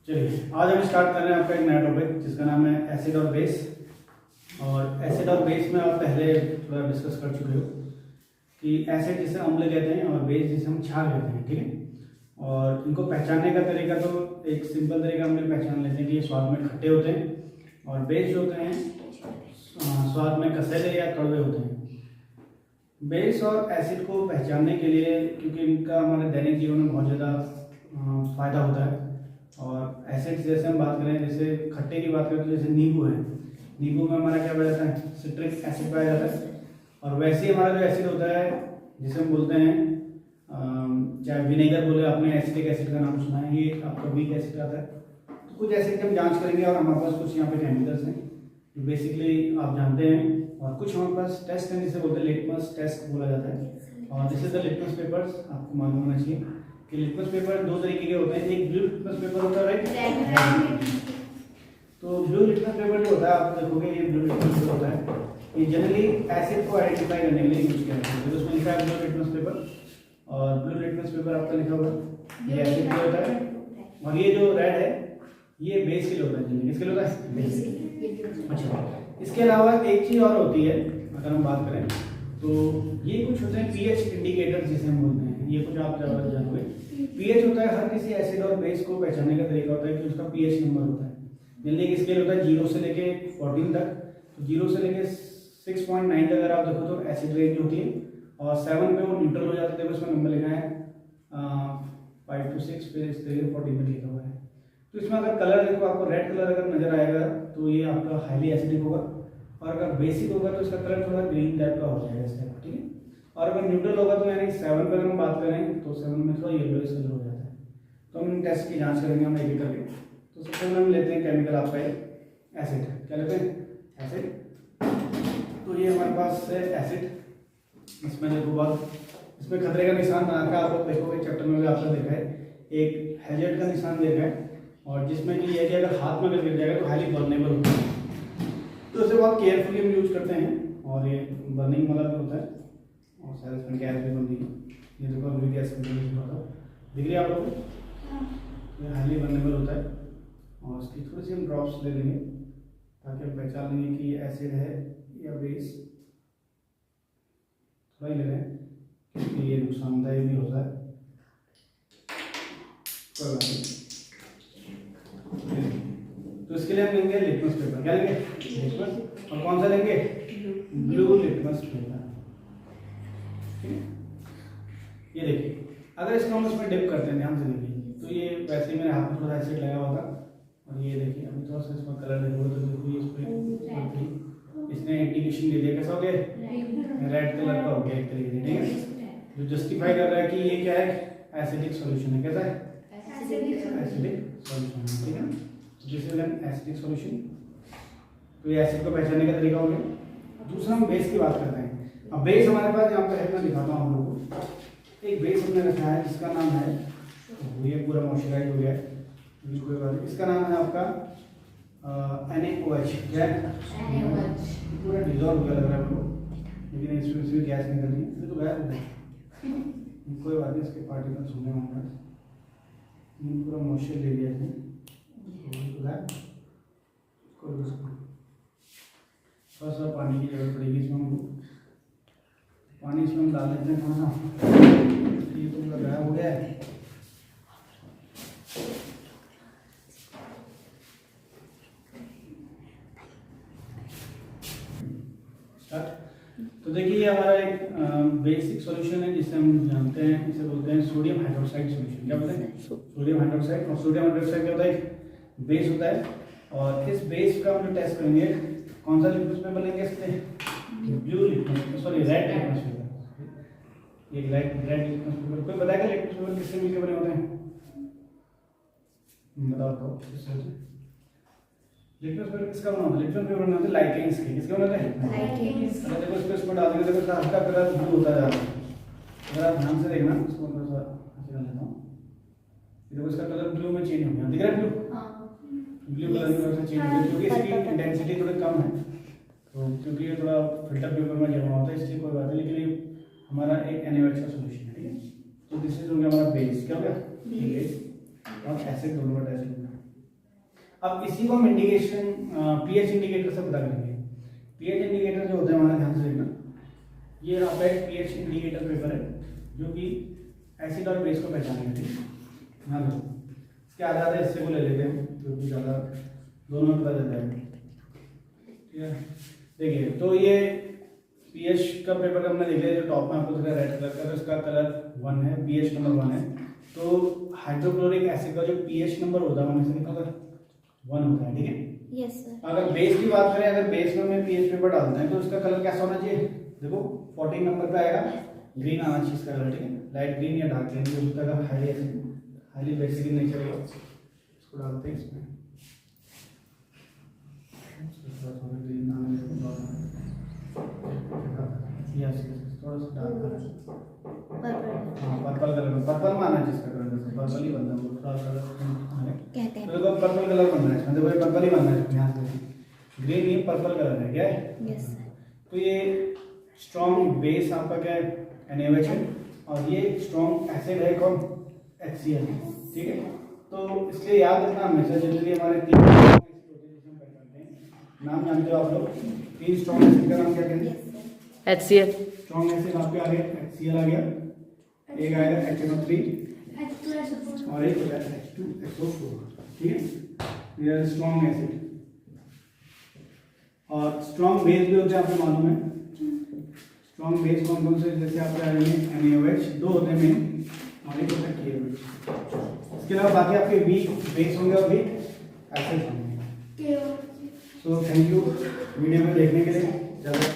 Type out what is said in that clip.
चलिए आज हम स्टार्ट कर रहे हैं आपका एक नया टॉपिक जिसका नाम है एसिड और बेस। और एसिड और बेस में आप पहले थोड़ा डिस्कस कर चुके हो कि एसिड जिसे अम्ल कहते हैं और बेस जिसे हम क्षार कहते हैं, ठीक है। और इनको पहचानने का तरीका तो एक सिंपल तरीका हम लोग पहचान लेते हैं कि ये स्वाद में खट्टे होते हैं और बेस जो होते हैं स्वाद में कसैले या कड़वे होते हैं। बेस और एसिड को पहचानने के लिए, क्योंकि इनका हमारे दैनिक जीवन में बहुत ज़्यादा फ़ायदा होता है। और एसिड जैसे हम बात करें, जैसे खट्टे की बात करें तो जैसे नींबू है, नींबू में हमारा क्या पाया जाता है, सिट्रिक एसिड पाया जाता है। और वैसे ही हमारा जो एसिड होता है जिसे हम बोलते हैं, चाहे विनेगर बोले, आपने एसिटिक एसिड का नाम सुना है, ये आपका वीक एसिड आता है। तो कुछ एसिड की हम जाँच करेंगे और हमारे पास कुछ यहाँ पे केमिकल्स हैं जो बेसिकली आप जानते हैं। और कुछ हमारे पास टेस्ट हैं जिसे बोलते हैं लिटमस टेस्ट बोला जाता है। और this is the litmus papers, आपको मालूम होना चाहिए कि लिटमस पेपर दो तरीके के होते हैं। एक ब्लू लिटमस पेपर होता है, राइट। तो ब्लू लिटमस पेपर जो होता है, आप देखोगे ये ब्लू लिटमस पेपर होता है, ये जनरली एसिड को आइडेंटिफाई करने के लिए यूज किया जाता है। तो उसमें लिखा है ब्लू लिटमस पेपर, और ब्लू लिटमस पेपर आपका लिखा हुआ है ये एसिड के होता है। और ये जो रेड है ये बेस के लिए होता है। किसके लिए होता है? बेस। अच्छा, इसके अलावा एक चीज़ और होती है अगर हम बात करें तो ये कुछ होते हैं पीएच इंडिकेटर जिसे हम बोलते हैं। ये कुछ आप जानोगे, पीएच होता है हर किसी एसिड और बेस को पहचानने का तरीका होता है कि उसका पीएच नंबर होता है। जल्दी एक स्केल होता है 0 से लेके 14 तक। तो 0 से लेके 6.9 तक अगर आप देखो तो एसिड रेंज होती है, और 7 पे वो न्यूट्रल हो जाता है। देखो उसमें नंबर लिखा है 5 to 6, फिर इस तरीके 14 पे लिखा हुआ है। तो इसमें अगर कलर देखो, आपको रेड कलर अगर नजर आएगा तो ये आपका हाईली एसिडिक होगा, और अगर बेसिक होगा तो इसका कलर थोड़ा ग्रीन टाइप का हो जाएगा इस टाइप, ठीक है। और अगर न्यूट्रल होगा तो यानी 7 पर हम बात करें तो 7 में थोड़ा येलो कलर हो जाता है। तो हम टेस्ट की जांच करेंगे हम एक एक करके। तो सबसे पहले हम लेते हैं केमिकल आपका एसिड। क्या लेते हैं? एसिड। तो ये हमारे पास है एसिड। इसमें देखो बात, इसमें खतरे का निशान बनाकर आप लोग देखोगे चैप्टर में भी आपने देखा है, एक हैजर्ड का निशान देखा है, और जिसमें कि ये अगर हाथ में अगर गिर जाएगा तो हाईली बर्नेबल होता है। तो इसे बहुत केयरफुली हम यूज करते हैं, और ये बर्निंग वाला भी होता है, और शायद इसमें गैस भी बनती है। ये देखो अभी गैस दिख रही है आप लोगों को, ये हाईली बर्नेबल होता है। और उसकी थोड़ी सी हम ड्रॉप्स ले लेंगे ताकि हम पहचान लेंगे कि ये एसिड है या बेस। थोड़ा ही ले रहे हैं क्योंकि ये नुकसानदायक भी होता है। कोई बात नहीं। तो इसके लिए हम लेंगे लिटमस पेपर। क्या लेंगे? लिटमस। और कौन सा लेंगे? Blue litmus paper. ठीक है, ये देखिए अगर इसको हम इसमें डिप करते हैं, ध्यान से देखिए, तो ये वैसे ही मेरे हाथ में थोड़ा एसिड लगा हुआ था, और ये देखिए अभी थोड़ा सा इसमें कलर देखोगे तो देखो इस पर इसने इंडिकेशन दे दिया। कैसा हो गया? रेड कलर का हो गया एक तरीके से, ठीक है, जो जस्टिफाई कर रहा है कि ये क्या है, एसिडिक सॉल्यूशन है। कैसा है? एसिडिक सॉल्यूशन है, ठीक है ना। This is an acidic solution. तो ये एसिड को पहचानने का तरीका हो गया। दूसरा हम बेस की बात करते हैं। अब बेस हमारे पास यहाँ पे है, मैं दिखाता हूँ हम लोग को। एक बेस हमने रखा है जिसका नाम है, ये पूरा मॉइस्चराइज हो गया है, कोई बात नहीं। इसका नाम है आपका NaOH। क्या है? पूरा डिजॉल्व हो गया लग रहा है हमको, लेकिन इसमें से गैस निकल रही है, तो गैस हो गया। कोई बात नहीं, इसके पार्टिकल्स होंगे हमारे पास। पूरा मॉइस्चर ले लिया इसने, थोड़ा सा पानी की जरूरत पड़ेगी इसमें हमको। पानी इसमें हम डाल देते हैं थोड़ा सा। ये तो पूरा गायब हो गया है। तो देखिए ये हमारा एक बेसिक सॉल्यूशन है जिसे हम जानते हैं, इसे बोलते हैं सोडियम हाइड्रोक्साइड सॉल्यूशन। क्या बोलते हैं? Sodium hydroxide. और सोडियम हाइड्रोक्साइड क्या होता है? बेस होता है। और इस बेस का हम टेस्ट करेंगे। कौन सा लिटमस पेपर लेंगे इसके? Blue litmus, sorry red litmus paper. ये रेड लिटमस पेपर। कोई बताएगा लिटमस पेपर किससे मिलकर बने होते हैं? बताओ तो। लिटमस पेपर किसका बना होता है? लिटमस पेपर बना होता है लाइकेंस के। किसके बनाते हैं? लाइकेंस। अगर देखो इसको इसमें डाल देंगे तो हल्का कलर ब्लू होता जा रहा है। अगर आप ध्यान से देखना, इसको थोड़ा सा ऐसे कर लेता हूँ, देखो इसका कलर ब्लू में चेंज हो गया। दिख रहा है ब्लू? ब्लू कलर की वजह से चेंज हो गया क्योंकि इसकी इंटेंसिटी थोड़ी कम है। तो क्योंकि ये थोड़ा फिल्टर पेपर में जमा होता है, इसलिए कोई बात नहीं, लेकिन ये हमारा एक NaOH का सॉल्यूशन है, ठीक है। तो दिस इज हो गया हमारा बेस। क्या हो गया? बेस। और एसिड, दोनों का एसिड। अब इसी को हम इंडिकेशन पीएच इंडिकेटर से पता करेंगे। पीएच इंडिकेटर जो होते हैं हमारे ध्यान से देखना, ये आपका एक पीएच इंडिकेटर पेपर है जो कि एसिड और बेस को पहचानेंगे। ठीक है, हाँ देखो इसके आधार है, इससे को ले लेते हैं जो कि ज़्यादा दोनों में पता चलता है। ठीक है, देखिए तो ये पीएच का पेपर हमने देख लिया, जो टॉप में आपको दिख रहा है रेड कलर का, तो इसका कलर 1 है, पीएच नंबर 1 है। तो हाइड्रोक्लोरिक एसिड का जो पीएच नंबर होता है हमें निकल 1 होता है। ठीक है, यस सर। अगर बेस की बात करें, अगर बेस में हमें पीएच पेपर डालते हैं तो उसका कलर कैसा होना चाहिए? देखो 14 नंबर पे आएगा, ग्रीन आना चाहिए इसका कलर। ठीक है, लाइट ग्रीन या डार्क ग्रीन, जो होता है हाईली बेसिक इन नेचर है। इसको डालते हैं इसमें, ग्रीन आना चाहिए, थोड़ा सा डार्क, हाँ पर्पल कलर में, पर्पल में आना चाहिए इसका कलर, पर्पल ही बनना है वो थोड़ा कलर कहते हैं। तो देखो पर्पल कलर बनना है इसमें, देखो ये पर्पल ही बनना है, ध्यान से ग्रीन नहीं पर्पल कलर है, क्या है? Yes sir. तो ये स्ट्रॉन्ग बेस आपका क्या है? NaOH है, और ये स्ट्रॉन्ग एसिड है कौन? HCl। ठीक है, तो इसलिए याद रखना हमेशा, जनरली हमारे 3 एसिड होते हैं जिसे हम पहचानते हैं, नाम जानते हो आप लोग? 3 स्ट्रॉन्ग एसिड का नाम क्या कहते हैं? HCl। स्ट्रॉन्ग एसिड आपके आ गया, HCl आ गया, एक आएगा HNO3 और एक होगा H2SO4। ठीक है, ये स्ट्रॉन्ग एसिड। और स्ट्रॉन्ग बेस भी होते हैं, आपको मालूम है। स्ट्रॉन्ग बेस कौन कौन से? जैसे आपके आ जाएंगे NaOH, 2 होते हैं मेन, और एक होता है KOH। इसके अलावा बाकी आपके वीक बेस होंगे और वीक एसिड होंगे। सो थैंक यू वीडियो में देखने के लिए।